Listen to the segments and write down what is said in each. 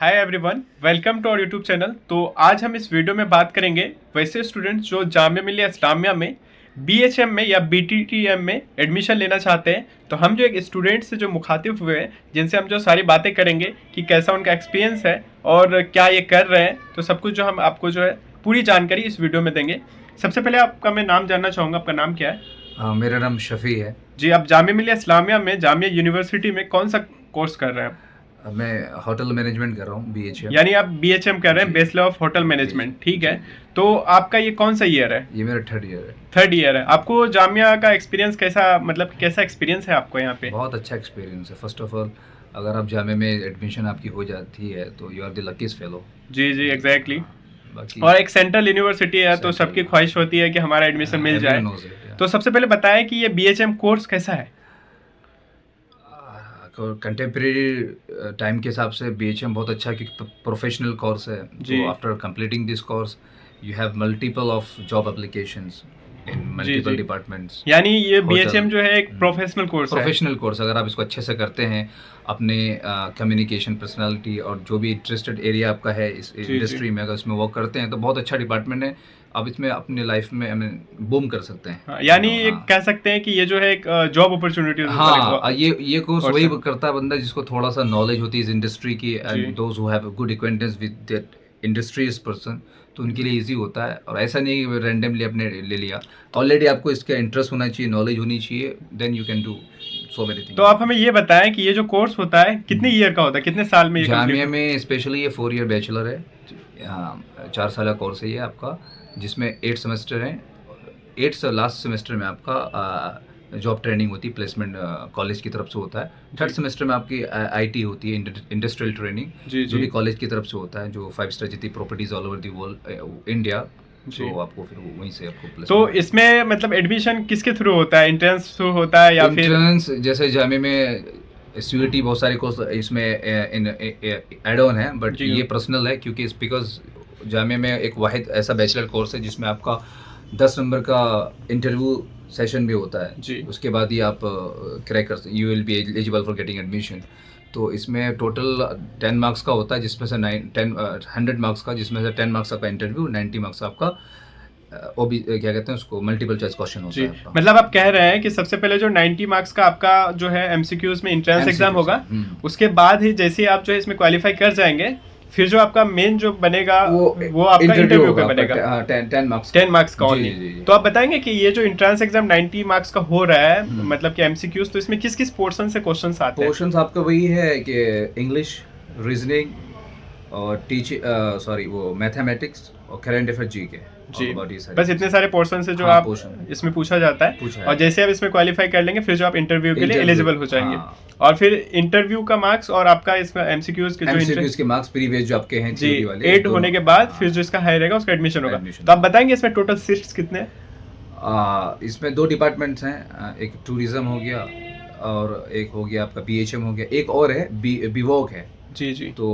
Hi everyone, welcome to our YouTube channel. तो आज हम इस वीडियो में बात करेंगे वैसे स्टूडेंट्स जो जामिया मिलिया इस्लामिया में बीएचएम में या बीटीटीएम में एडमिशन लेना चाहते हैं। तो हम जो एक स्टूडेंट से जो मुखातिब हुए हैं, जिनसे हम जो सारी बातें करेंगे कि कैसा उनका एक्सपीरियंस है और क्या ये कर रहे हैं, तो सब कुछ जो हम आपको जो है पूरी जानकारी इस वीडियो में देंगे। सबसे पहले आपका मैं नाम जानना चाहूँगा, आपका नाम क्या है? मेरा नाम शफ़ी है जी। आप जामिया मिलिया इस्लामिया में जामिया यूनिवर्सिटी में कौन सा कोर्स कर रहे हैं? मैं होटल मैनेजमेंट कर रहा हूँ BHM। यानी आप बीएचएम कर रहे हैं, बैचलर ऑफ होटल मैनेजमेंट। ठीक है, तो आपका ये कौन सा ईयर है? ये मेरा थर्ड ईयर है। थर्ड ईयर है। आपको जामिया का एक्सपीरियंस कैसा, मतलब कैसा एक्सपीरियंस है आपको यहाँ पे? बहुत अच्छा एक्सपीरियंस है। फर्स्ट ऑफ ऑल, अगर आप जामिया में एडमिशन आपकी हो जाती है तो you are the luckiest fellow. जी जी, एग्जैक्टली। बाकी और एक सेंट्रल यूनिवर्सिटी है तो सबकी ख्वाहिश होती है कि हमारा एडमिशन मिल जाए। तो सबसे पहले बताएं कि ये बीएचएम कोर्स कैसा है? कंटेम्प्रेरी टाइम के हिसाब से BHM बहुत अच्छा, क्योंकि प्रोफेशनल कोर्स है। तो after completing this course you have multiple of job applications in multiple departments. यानी ये बीएचएम जो है एक प्रोफेशनल कोर्स है। प्रोफेशनल कोर्स, अगर आप इसको अच्छे से करते हैं, अपने कम्युनिकेशन, पर्सनालिटी और जो भी इंटरेस्टेड एरिया आपका है इस इंडस्ट्री में, अगर इसमें वर्क करते हैं तो बहुत अच्छा डिपार्टमेंट है। आप इसमें अपने लाइफ में बूम कर सकते हैं। यानी ये कह सकते हैं कि ये जो है एक जॉब अपॉर्चुनिटी। हाँ, ये कोर्स वही करता है बंदा जिसको थोड़ा सा नॉलेज होती है इस इंडस्ट्री की, and those who have good acquaintance with that industries person, तो उनके लिए इजी होता है। और ऐसा नहीं कि रैंडमली आपने ले लिया, ऑलरेडी आपको इसका इंटरेस्ट होना चाहिए, नॉलेज होनी चाहिए, then you can do so many things. तो आप हमें ये बताएं कि ये जो कोर्स होता है कितने ईयर का होता है, कितने साल में? जामिया में स्पेशली ये 4 ईयर बैचलर है, 4 साल का कोर्स है ये आपका, जिसमें 8 सेमेस्टर हैं। 8 लास्ट सेमेस्टर में आपका जॉब ट्रेनिंग होती है, प्लेसमेंट कॉलेज की तरफ से होता है। थर्ड सेमेस्टर में आपकी IT होती है, इंडस्ट्रियल ट्रेनिंग, जो भी कॉलेज की तरफ से होता है, जो 5 स्टार जितनी properties all over the world India, तो आपको फिर वहीं से आपको। तो इसमें मतलब एडमिशन किसके थ्रू होता है? एंट्रेंस थ्रू होता है या फिर एंट्रेंस? जैसे जामिया में CUET बहुत सारे कोर्स इसमें एड ऑन है, बट ये पर्सनल है, क्योंकि बिकॉज जामिया में एक वाहिद ऐसा बैचलर कोर्स है जिसमें आपका 10 नंबर का इंटरव्यू सेशन भी होता है जी। उसके बाद ही आप क्रैक कर सकते, you will be eligible for getting admission. तो इसमें टोटल 10 मार्क्स का होता है, जिसमें से 100 मार्क्स का, जिसमें से 10 मार्क्स आपका इंटरव्यू, 90 मार्क्स आपका क्या कहते हैं उसको, मल्टीपल चॉइस क्वेश्चन होता है। मतलब आप कह रहे हैं कि सबसे पहले जो 90 मार्क्स का आपका जो है MCQs में एंट्रेंस एग्जाम होगा, उसके बाद ही जैसे आप जो है इसमें क्वालिफाई कर जाएंगे, फिर जो आपका मेन जो बनेगा वो आपका इंटरव्यू का बनेगा 10 मार्क्स का ओनली। तो आप बताएंगे कि ये जो एंट्रेंस एग्जाम 90 मार्क्स का हो रहा है, मतलब कि MCQs, तो इसमें किस किस पोर्शन से क्वेश्चंस आते हैं? पोर्शंस आपका वही है कि इंग्लिश, रीजनिंग और वो मैथमेटिक्स और करंट अफेयर GK जी। बस इतने सारे पोर्शन से जो आप इसमें पूछा जाता है, और जैसे आप इसमें क्वालिफाई कर लेंगे फिर जो आप इंटरव्यू के लिए एलिजिबल हो जाएंगे। और फिर इंटरव्यू का मार्क्स और आपका इसमें MCQs के जो मार्क्स प्रीवियस जो आपके हैं जी 8 होने के बाद फिर जो इसका हाई रहेगा उसका एडमिशन होगा। तो आप बताएंगे इसमें टोटल सीट्स कितने हैं? इसमें 2 डिपार्टमेंट्स हैं, एक टूरिज्म हो गया और एक हो गया आपका BHM हो गया, एक और है BVOC है जी जी। तो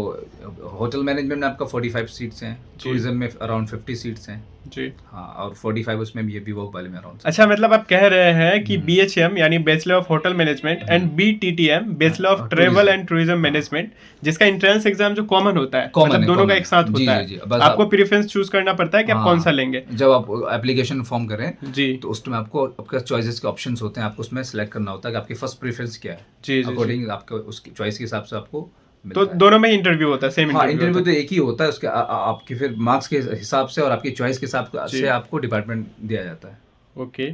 होटल मैनेजमेंट में आपका 45 सीट्स हैं, टूरिज्म में अराउंड 50 सीट्स हैं जी। हाँ, और 45 उसमें भी BVOC वाले में अराउंड। अच्छा, मतलब आप कह रहे हैं कि BHM यानी bachelor of hotel management and BTTM bachelor of travel and tourism management, जिसका एंट्रेंस एग्जाम जो कॉमन होता है, मतलब दोनों का एक साथ होता है, आपको प्रेफरेंस चूज करना पड़ता है कि आप कौन सा लेंगे। जब आप एप्लीकेशन फॉर्म करें जी, तो उसमें आपको आपका चॉइसेस के ऑप्शंस होते हैं, आपको उसमें सेलेक्ट करना होता है कि आपकी फर्स्ट प्रेफरेंस क्या है जी, अकॉर्डिंग आपका उसकी चॉइस के हिसाब से आपको। तो दोनों में इंटरव्यू होता है, सेम इंटरव्यू तो एक ही होता है, उसके आपके फिर मार्क्स के हिसाब से और आपकी चॉइस के हिसाब से आपको डिपार्टमेंट दिया जाता है। ओके।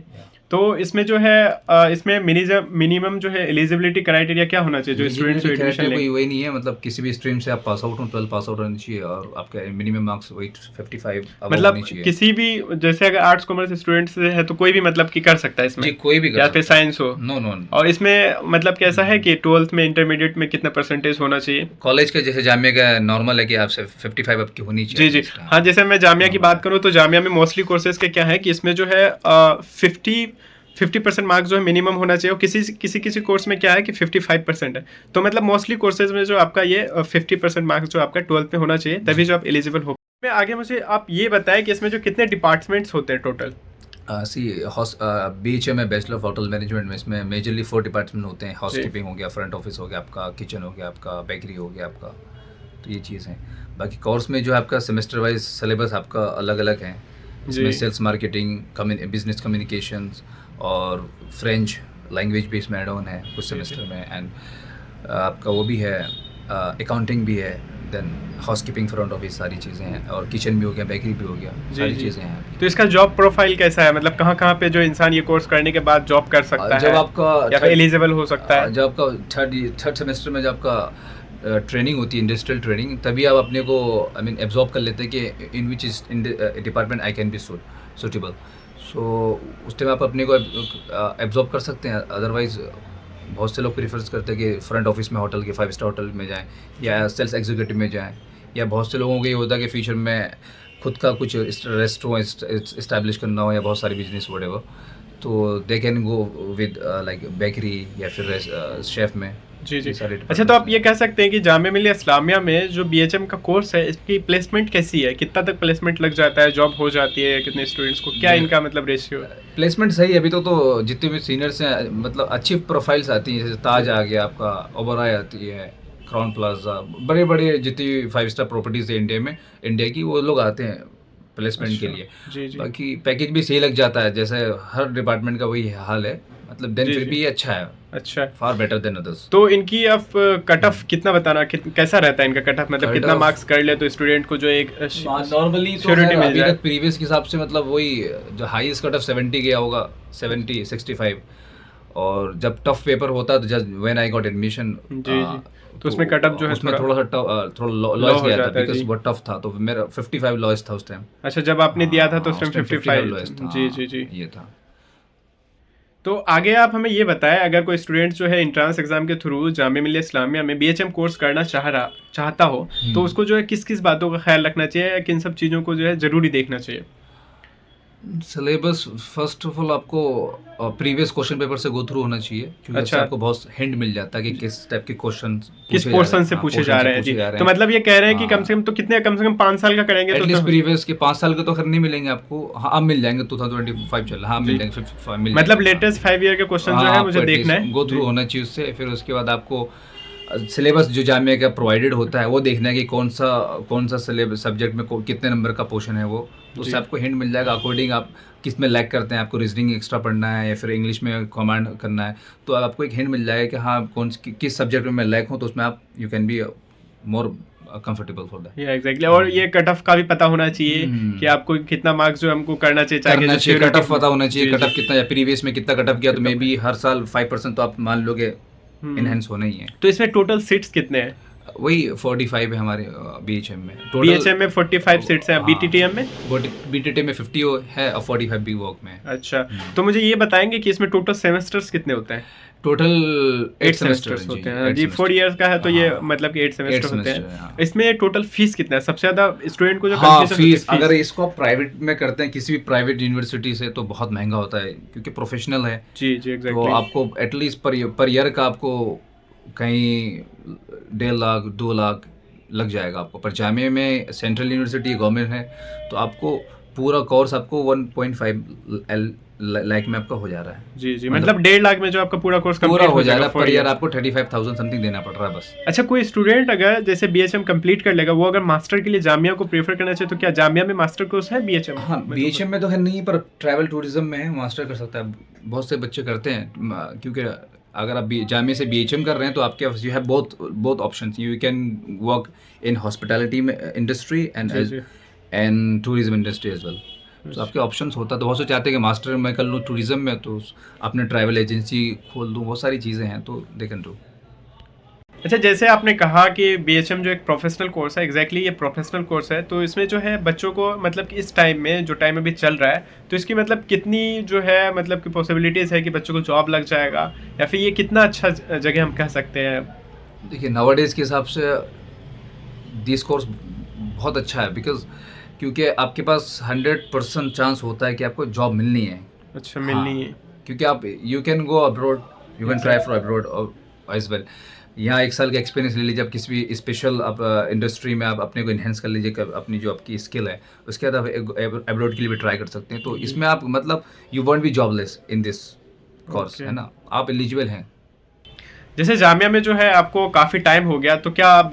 तो इसमें जो है इसमें मिनिमम जो है एलिजिबिलिटी क्राइटेरिया क्या होना चाहिए जो स्टूडेंट्स को एडमिशन लेंगे? वही नहीं है, मतलब किसी भी स्ट्रीम से आप पास आउट हो, 12 पास आउट होना चाहिए और आपका मिनिमम मार्क्स वही 55 मतलब किसी भी, जैसे अगर आर्ट्स कॉमर्स स्टूडेंट्स है तो कोई भी मतलब कि कर सकता है इसमें जी, कोई भी, या फिर साइंस हो। नो। और इसमें मतलब कैसा है कि 12th में, इंटरमीडिएट में कितना परसेंटेज होना चाहिए? कॉलेज के जैसे जामिया का नॉर्मल है कि आपसे 55 आपकी होनी चाहिए। जी जी हाँ। जैसे मैं जामिया की बात करूँ तो जामिया में मोस्टली कोर्सेज के क्या है कि इसमें जो है 50% मार्क्स जो है मिनिमम होना चाहिए, और किसी कोर्स में क्या है कि 55% है। तो मतलब मोस्टली कोर्सेज में जो आपका ये 50% मार्क्स जो आपका 12th में होना चाहिए, तभी जो आप एलिजिबल हो। मैं आगे मुझे आप ये बताएं कि इसमें जो कितने डिपार्टमेंट्स होते हैं टोटल? BHM में बैचलर ऑफ होटल मैनेजमेंट में इसमें मेजरली 4 डिपार्टमेंट होते हैं। हाउस कीपिंग हो गया, फ्रंट ऑफिस हो गया आपका, किचन हो गया आपका, बेकरी हो गया आपका, तो ये चीज़ है। बाकी कोर्स में जो आपका सेमेस्टर वाइज सिलेबस आपका अलग अलग है। इसमें जी। सेल्स मार्केटिंग, बिजनेस कम्युनिकेशंस और फ्रेंच लैंग्वेज भी इसमें ऐड ऑन है कुछ सेमेस्टर में। एंड आपका वो भी है, अकाउंटिंग भी है, देन हाउसकीपिंग, फ्रंट ऑफिस, सारी चीज़ें हैं, और किचन भी हो गया, बेकरी भी हो गया, सारी चीज़ें हैं। तो इसका जॉब प्रोफाइल कैसा है, मतलब कहाँ कहाँ पे जो इंसान ये कोर्स करने के बाद जॉब कर सकता जब है आपका या फिर एलिजिबल हो सकता है? जब आपका थर्ड सेमेस्टर में जब आपका ट्रेनिंग होती है, इंडस्ट्रियल ट्रेनिंग, तभी आप अपने को एब्जॉर्ब कर लेते हैं कि in which is in department I can be suitable. So उस टाइम आप अपने को एब्जॉर्ब कर सकते हैं। अदरवाइज बहुत से लोग प्रीफर्स करते हैं कि फ्रंट ऑफिस में होटल के 5 स्टार होटल में जाएं या सेल्स एग्जीक्यूटिव में जाएं, या बहुत से लोगों को ये होता है कि फ्यूचर में खुद का कुछ रेस्टोरेंट इस्टेब्लिश करना हो या बहुत सारी बिजनेस वगैरह, तो they can go with like bakery या फिर शेफ में। जी। अच्छा, तो आप ये कह सकते हैं कि जामिया मिलिया इस्लामिया में जो BHM का कोर्स है, इसकी प्लेसमेंट कैसी है? कितना तक प्लेसमेंट लग जाता है, जॉब हो जाती है कितने स्टूडेंट्स को, क्या इनका मतलब रेशियो है? प्लेसमेंट सही है अभी तो जितने भी सीनियर्स हैं, मतलब अच्छी प्रोफाइल्स आती हैं, जैसे ताज आ गया आपका, ओबराय आती है, क्राउन प्लाजा, बड़े बड़े जितनी 5 स्टार प्रॉपर्टीज़ है इंडिया की, वो लोग आते हैं प्लेसमेंट के लिए। जी। बाकी पैकेज भी सही लग जाता है, जैसे हर डिपार्टमेंट का वही हाल है, मतलब देन फिर भी ये अच्छा है, अच्छा, फार बेटर देन अदर्स। तो इनकी आप कट ऑफ कितना बताना, कैसा रहता है इनका कट ऑफ, मतलब कितना मार्क्स कर ले तो स्टूडेंट को जो एक नॉर्मली तो अभी तक प्रीवियस के हिसाब से मतलब वही जो हाईएस्ट कट ऑफ 70 गया होगा, 70 65, और जब टफ पेपर होता तो just when I got admission, तो उसमें कट ऑफ जो है उसमें थोड़ा लॉस गया था बिकॉज़ वो टफ था, तो मेरा 55 लॉस था उस टाइम। अच्छा, जब आपने दिया था तो उस टाइम 55 लॉस था। जी ये था। तो आगे आप हमें ये बताएं, अगर कोई स्टूडेंट जो है इंट्रांस एग्जाम के थ्रू जामिया मिलिया इस्लामिया में BHM कोर्स करना चाहता हो, तो उसको जो है किस किस बातों का ख्याल रखना चाहिए या किन सब चीज़ों को जो है ज़रूरी देखना चाहिए? सिलेबस फर्स्ट ऑफ ऑल आपको प्रीवियस क्वेश्चन पेपर से गो थ्रू होना चाहिए, क्योंकि अच्छा, आपको बहुत हिंट मिल जाता है कि किस टाइप के क्वेश्चन किस पोर्शन से पूछे जा रहे हैं। जी, तो मतलब ये कह रहे हैं कि कम से कम 5 साल का करेंगे तो प्रीवियस के 5 साल के तो खैर नहीं मिलेंगे आपको। हाँ, अब मिल जाएंगे 2025 चल, हाँ मिल जाएंगे, 55 मिल, मतलब लेटेस्ट 5 ईयर के क्वेश्चन जो है मुझे देखना है, गो थ्रू होना चाहिए उससे। फिर उसके बाद आपको सिलेबस जो जामिया का प्रोवाइडेड होता है वो देखना है कि कौन सा सिलेबस सब्जेक्ट में कितने नंबर का पोर्शन है, वो उससे आपको हिंट मिल जाएगा। अकॉर्डिंग आप किस में लैग करते हैं, आपको रीजनिंग एक्स्ट्रा पढ़ना है या फिर इंग्लिश में कमांड करना है, तो आपको एक हिंट मिल जाएगा कि हाँ किस सब्जेक्ट में मैं लैग हूँ, तो उसमें आप you can be more comfortable for that. Exactly. और ये कट ऑफ का भी पता होना चाहिए कि आपको कितना मार्क्स जो हमको करना चाहिए, कट ऑफ पता होना चाहिए, कट ऑफ कितना या प्रीवियस में कितना कट ऑफ किया, तो मे बी हर साल 5% तो आप मान लोगे इनहेंस होना ही है। तो इसमें टोटल सीट्स कितने हैं? वही 45 है हमारे BHM में। BHM में 45 सीट्स हैं, BTTM में? BTTM में 50 है और 45 बी वॉक में। अच्छा, तो मुझे ये बताएंगे कि इसमें टोटल सेमेस्टर्स कितने होते हैं? टोटल 8 सेमेस्टर्स होते हैं जी। 4 इयर्स का है तो ये मतलब कि 8 सेमेस्टर होते हैं। इसमें टोटल फीस कितना है? सबसे ज्यादा स्टूडेंट को जो फीस, अगर इसको प्राइवेट में करते हैं किसी भी प्राइवेट यूनिवर्सिटी से, तो बहुत महंगा होता है क्योंकि प्रोफेशनल है। जी एग्जैक्टली। तो आपको एटलीस्ट पर ईयर का आपको कहीं 1.5 लाख 2 लाख लग जाएगा आपको। पर जामिया में सेंट्रल यूनिवर्सिटी गवर्नमेंट है, तो आपको पूरा कोर्स आपको 1.5 लाख में आपका हो जा रहा है। जी, मतलब 1.5 लाख में जो आपका पूरा कोर्स पूरा हो जा रहा है। पर ईयर आपको 35,000 समथिंग देना पड़ रहा है बस। अच्छा, कोई स्टूडेंट अगर जैसे BHM कंप्लीट कर लेगा, वो अगर मास्टर के लिए जामिया को प्रेफर करना चाहिए, तो क्या जामिया में मास्टर कोर्स है BHM? हाँ, BHM में तो है नहीं, पर ट्रैवल टूरिज्म में है, मास्टर कर सकता है। बहुत से बच्चे करते हैं, क्योंकि अगर आप जामिया से BHM कर रहे हैं तो आपके पास you have both options. You can work in hospitality में industry and tourism industry as well. तो आपके ऑप्शंस होता है। तो बहुत से चाहते हैं कि मास्टर मैं कर लूँ टूरिज्म में, तो अपने ट्रैवल एजेंसी खोल दूँ, बहुत सारी चीज़ें हैं, तो दे कैन डू। अच्छा, जैसे आपने कहा कि BHM जो एक प्रोफेशनल कोर्स है, एग्जैक्टली ये प्रोफेशनल कोर्स है, तो इसमें जो है बच्चों को मतलब कि इस टाइम में जो टाइम अभी चल रहा है, तो इसकी मतलब कितनी जो है मतलब कि पॉसिबिलिटीज़ है कि बच्चों को जॉब लग जाएगा, या फिर ये कितना अच्छा जगह हम कह सकते हैं? देखिए, नाउअडेज के हिसाब से दिस कोर्स बहुत अच्छा है, बिकॉज क्योंकि आपके पास 100% चांस होता है कि आपको जॉब मिलनी है। अच्छा, मिलनी है, क्योंकि आप you can go abroad, you can try for abroad as well. यहाँ 1 साल का एक्सपीरियंस ले लीजिए, आप किसी भी स्पेशल आप इंडस्ट्री में आप अपने को इन्हेंस कर लीजिए, अपनी जो आपकी स्किल है, उसके बाद आप अब्रॉड के लिए भी ट्राई कर सकते हैं। तो इसमें आप मतलब you won't be jobless in this course, है ना, आप एलिजिबल हैं। जैसे जामिया में जो है आपको काफ़ी टाइम हो गया, तो क्या आप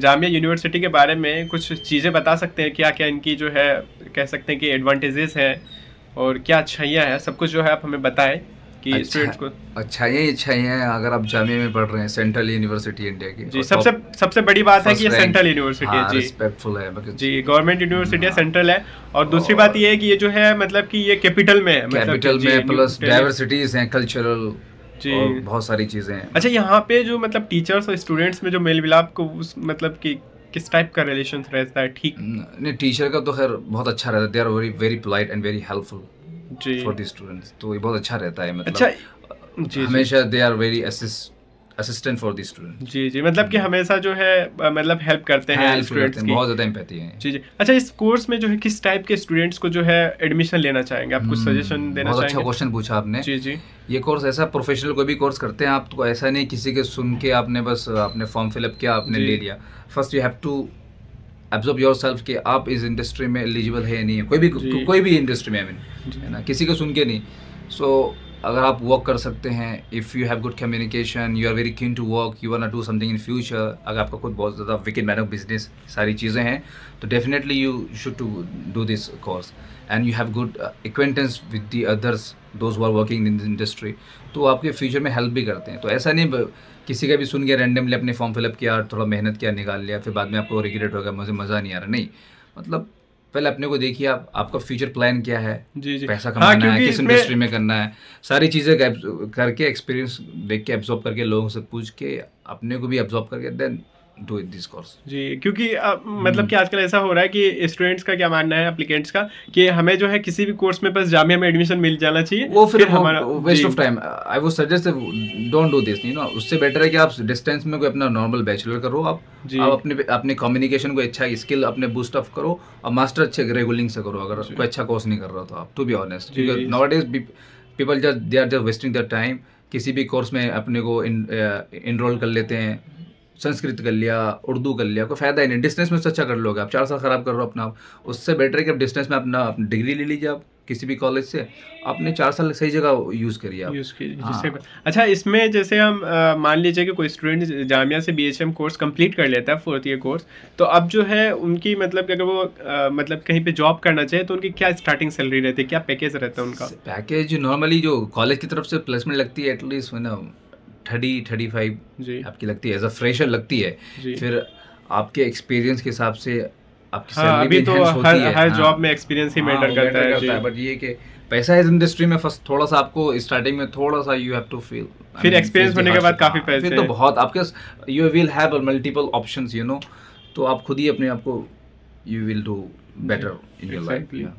जामिया यूनिवर्सिटी के बारे में कुछ चीज़ें बता सकते हैं? क्या क्या इनकी जो है कह सकते हैं कि एडवांटेजेस हैं और क्या अच्छाइयाँ हैं, सब कुछ जो है आप हमें बताएं कि स्टूडेंट्स को। अच्छाइयाँ हैं अगर आप जामिया में पढ़ रहे हैं, सेंट्रल यूनिवर्सिटी इंडिया की। जी, सबसे बड़ी बात है कि ये फर्स्ट रैंक, सेंट्रल यूनिवर्सिटी है। हाँ जी, रिस्पेक्टफुल है जी, गवर्नमेंट यूनिवर्सिटी है, हाँ, सेंट्रल है। और दूसरी बात ये है कि ये जो है मतलब कि ये कैपिटल में है, मतलब कि कैपिटल जी, में, प्लस दिल्ली। डाइवर्सिटीज हैं, कल्चरल जी। और बहुत सारी चीज़ें हैं। अच्छा, यहाँ पे जो मतलब टीचर्स और स्टूडेंट्स में जो मेल मिलाप को उस मतलब कि किस टाइप का रिलेशन रहता है? ठीक। नहीं, टीचर का तो खैर बहुत अच्छा रहता है, they are very very polite and very helpful जी। फॉर द स्टूडेंट्स, तो ये बहुत अच्छा रहता है। अच्छा। मतलब जी, हमेशा they are very assistant for the student. जी, मतलब कि हमेशा जो है मतलब हेल्प करते हैं स्टूडेंट्स की। बहुत ज़्यादा एम्पैथी है। जी। अच्छा, इस कोर्स में जो है किस टाइप के स्टूडेंट्स को जो है एडमिशन लेना चाहेंगे? आप कुछ सजेशन देना बहुत चाहेंगे? अच्छा क्वेश्चन पूछा आपने। जी। ये कोर्स ऐसा, प्रोफेशनल कोई भी कोर्स करते हैं आप तो ऐसा नहीं किसी के सुन के आपने बस आपने फॉर्म फिलअप किया, आपने जी। ले लिया। First you have to absorb yourself कि आप इस इंडस्ट्री में एलिजिबल है या नहीं है, कोई भी इंडस्ट्री में, है ना, किसी को सुन के नहीं। सो अगर आप वर्क कर सकते हैं, if you have good communication, you are very keen to work, you want to do something in future, अगर आपका खुद बहुत ज़्यादा विकेट मैन ऑफ बिजनेस सारी चीज़ें हैं, तो definitely you should to do this course and you have good acquaintance with the others those who are working in this industry, तो आपके फ्यूचर में हेल्प भी करते हैं। तो ऐसा नहीं किसी का भी सुन के रैंडमली अपने फॉर्म फिलअप किया, थोड़ा मेहनत किया, निकाल लिया, फिर बाद में आपको रिग्रेट होगा, मुझे मज़ा नहीं आ रहा। नहीं, मतलब पहले अपने को देखिए, आपका फ्यूचर प्लान क्या है, जी। पैसा कमाना है, किस इंडस्ट्री में करना है, सारी चीज़ें करके, एक्सपीरियंस देख के, एब्जॉर्ब करके, लोगों से पूछ के, अपने को भी एब्जॉर्ब करके, देन डू दिस कोर्स। जी, क्योंकि मतलब कि आजकल ऐसा हो रहा है कि स्टूडेंट्स का क्या मानना है, एप्लीकेंट्स का, कि हमें जो है किसी भी कोर्स में बस जामिया में एडमिशन मिल जाना चाहिए, वो फिर हमारा waste of time. I would suggest don't do this, you know. उससे बेटर है कि आप डिस्टेंस में कोई अपना नॉर्मल बैचलर करो, आप अपने कम्युनिकेशन को अच्छा स्किल अपने बूस्ट अप करो, और मास्टर अच्छे रेगुलिंग से करो, अगर कोई अच्छा कोर्स नहीं कर रहा तो आप, टू बी ऑनेस्ट, क्योंकि nowadays people just they are just wasting their time. किसी भी कोर्स में अपने को इनरोल कर लेते हैं, संस्कृत कर लिया, उर्दू कर लिया, कोई फायदा ही नहीं। डिस्टेंस में से अच्छा कर लोगे आप, 4 साल खराब कर रहे हो अपना, उससे बेटर है कि आप डिस्टेंस में अपना डिग्री ले लीजिए, आप किसी भी कॉलेज से अपने 4 साल सही जगह यूज़ करिए आप। हाँ। अच्छा, इसमें जैसे हम मान लीजिए कि कोई स्टूडेंट जामिया से BHM कोर्स कंप्लीट कर लेता है, 4th ईयर कोर्स, तो अब जो है उनकी मतलब कि अगर वो मतलब कहीं पे जॉब करना चाहे तो उनकी क्या स्टार्टिंग सैलरी रहती है, क्या पैकेज रहता है उनका? पैकेज नॉर्मली जो कॉलेज की तरफ से प्लेसमेंट लगती है, एटलीस्ट 30-35 जी आपकी लगती है, एज अ फ्रेशर लगती है। फिर आपके एक्सपीरियंस के हिसाब से आपकी हाँ, सैलरी अभी भी तो enhance होती है। हर जॉब में एक्सपीरियंस ही मैटर करता है। जी। बट ये कि पैसा इस इंडस्ट्री में फर्स्ट थोड़ा सा आपको स्टार्टिंग में थोड़ा सा यू हैव टू फील, फिर एक्सपीरियंस होने के बाद काफी पैसे, फिर तो बहुत आपके you will have multiple options, you know, तो आप खुद ही अपने आप को you will do better in your life.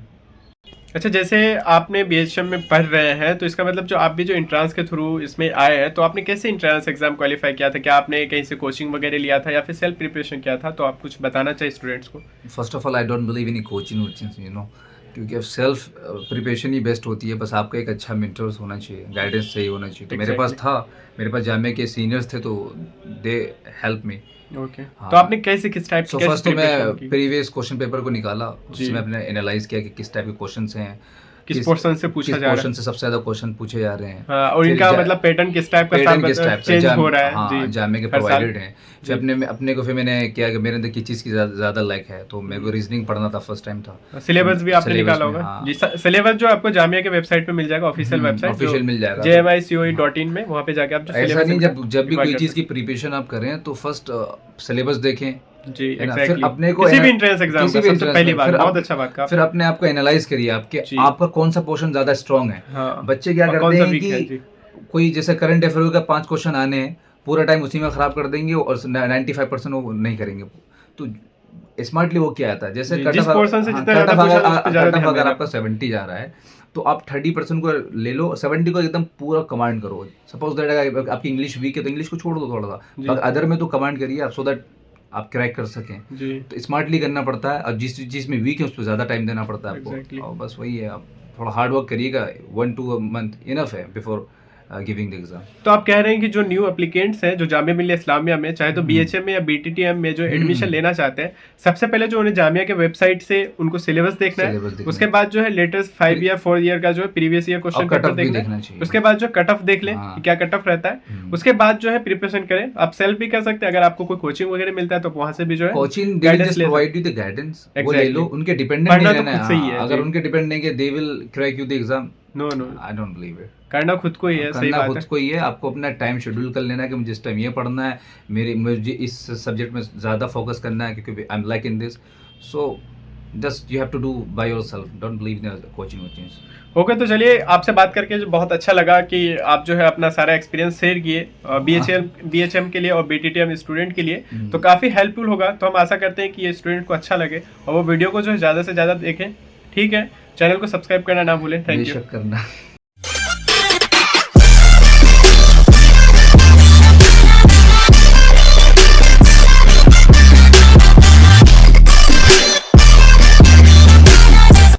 अच्छा, जैसे आपने BHM में पढ़ रहे हैं, तो इसका मतलब जो आप भी जो एंट्रांस के थ्रू इसमें आए हैं, तो आपने कैसे एंट्रांस एग्जाम क्वालिफाई किया था? क्या आपने कहीं से कोचिंग वगैरह लिया था या फिर सेल्फ प्रिपरेशन किया था? तो आप कुछ बताना चाहिए स्टूडेंट्स को। First of all I don't believe in coaching, you know, क्योंकि अब सेल्फ प्रिपरेशन ही बेस्ट होती है। बस आपका एक अच्छा मेंटर्स होना चाहिए, गाइडेंस सही होना चाहिए। तो मेरे पास था, मेरे पास जामिया के सीनियर्स थे, तो दे हेल्प मी। ओके। तो आपने कैसे, किस टाइप से फर्स्ट तो मैं प्रीवियस क्वेश्चन पेपर को निकाला, उसमें अपने एनालाइज किया कि किस टाइप के क्वेश्चंस हैं, किस पोर्शन से पूछा जा रहा है, पोर्शन से सबसे ज्यादा क्वेश्चन पूछे जा रहे हैं, हाँ, और इनका मतलब पैटर्न किस टाइप का चेंज हो रहा है। हाँ, जामिया के प्रोवाइडेड हैं। फिर अपने को फिर मैंने किया कि मेरे अंदर किस चीज़ की ज़्यादा लाइक है, तो मेरे को रीजनिंग पढ़ना था, फर्स्ट टाइम था। सिलेबस भी आपने निकाला होगा जी? सिलेबस जो आपको जामिया के वेबसाइट पे मिल जाएगा, ऑफिशियल वेबसाइट, ऑफिशियल मिल जाएगा, jmicoe.in में, वहाँ पे जाके आप ऐसा नहीं, जब भी कोई चीज़ की प्रिपरेशन आप करें तो फर्स्ट सिलेबस देखें जी, exactly. फिर अपने को किसी भी एंट्रेंस एग्जाम का सबसे पहली बात, बहुत अच्छा बात कहा। फिर अपने आप को एनालाइज करिए, आपका कौन सा पोर्शन ज्यादा स्ट्रांग है। हाँ, बच्चे क्या करते हैं कि कोई जैसे करंट अफेयर का 5 क्वेश्चन आने हैं, पूरा टाइम उसी में खराब कर देंगे और 95% वो नहीं करेंगे। तो स्मार्टली वो क्या आता है, जैसे कट ऑफ अगर आपका 70 जा रहा है तो आप 30% को ले लो, 70 को एकदम पूरा कमांड करो। सपोज दैट आपकी इंग्लिश वीक है तो इंग्लिश को छोड़ दो थोड़ा सा, अदर में तो कमांड करिए आप, सो दैट आप क्रैक कर सकें जी। तो स्मार्टली करना पड़ता है, और जिस चीज़ में वीक है उस पर ज़्यादा टाइम देना पड़ता है आपको। और बस वही है, आप थोड़ा हार्ड वर्क करिएगा, 1-2 मंथ इनफ है बिफोर गिविंग द एग्जाम। तो आप कह रहे हैं कि जो न्यू एप्लीकेंट्स हैं जो जामिया मिलिया इस्लामिया में चाहे तो बीएचएम में या बीटीटीएम में जो एडमिशन लेना चाहते हैं, सबसे पहले जो उन्हें जामिया के वेबसाइट से उनको सिलेबस देखना है, उसके बाद जो है लेटेस्ट 5 ईयर 4 ईयर का जो है प्रीवियस ईयर क्वेश्चन पेपर देखना है, उसके बाद जो कट ऑफ देख लें कि क्या कट ऑफ रहता है, उसके बाद जो है प्रिपरेशन करें। आप सेल्फ भी कर सकते हैं, अगर आपको कोई कोचिंग वगैरह मिलता है तो वहां से भी जो है coaching guidance provide you the guidance, वो ले लो, उनके डिपेंडेंट नहीं रहना है। अगर उनके डिपेंडेंट नहीं है they will crack you the exam, no I don't believe it. करना खुद को ही है, सही बात है, खुद को ही है। आपको अपना टाइम शेड्यूल कर लेना है कि मुझे इस टाइम ये पढ़ना है, मुझे इस सब्जेक्ट में ज़्यादा फोकस करना है क्योंकि I am like in this, so just you have to do by yourself, don't believe in coaching वोचिंग। ओके, तो चलिए आपसे बात करके जो बहुत अच्छा लगा कि आप जो है अपना सारा एक्सपीरियंस शेयर किए बीएचएम के लिए और बीटीटीएम स्टूडेंट के लिए, तो काफ़ी हेल्पफुल होगा। तो हम आशा करते हैं कि ये स्टूडेंट को अच्छा लगे और वो वीडियो को जो है ज़्यादा से ज़्यादा देखें। ठीक है, चैनल को सब्सक्राइब करना ना भूलें। Thank you. करना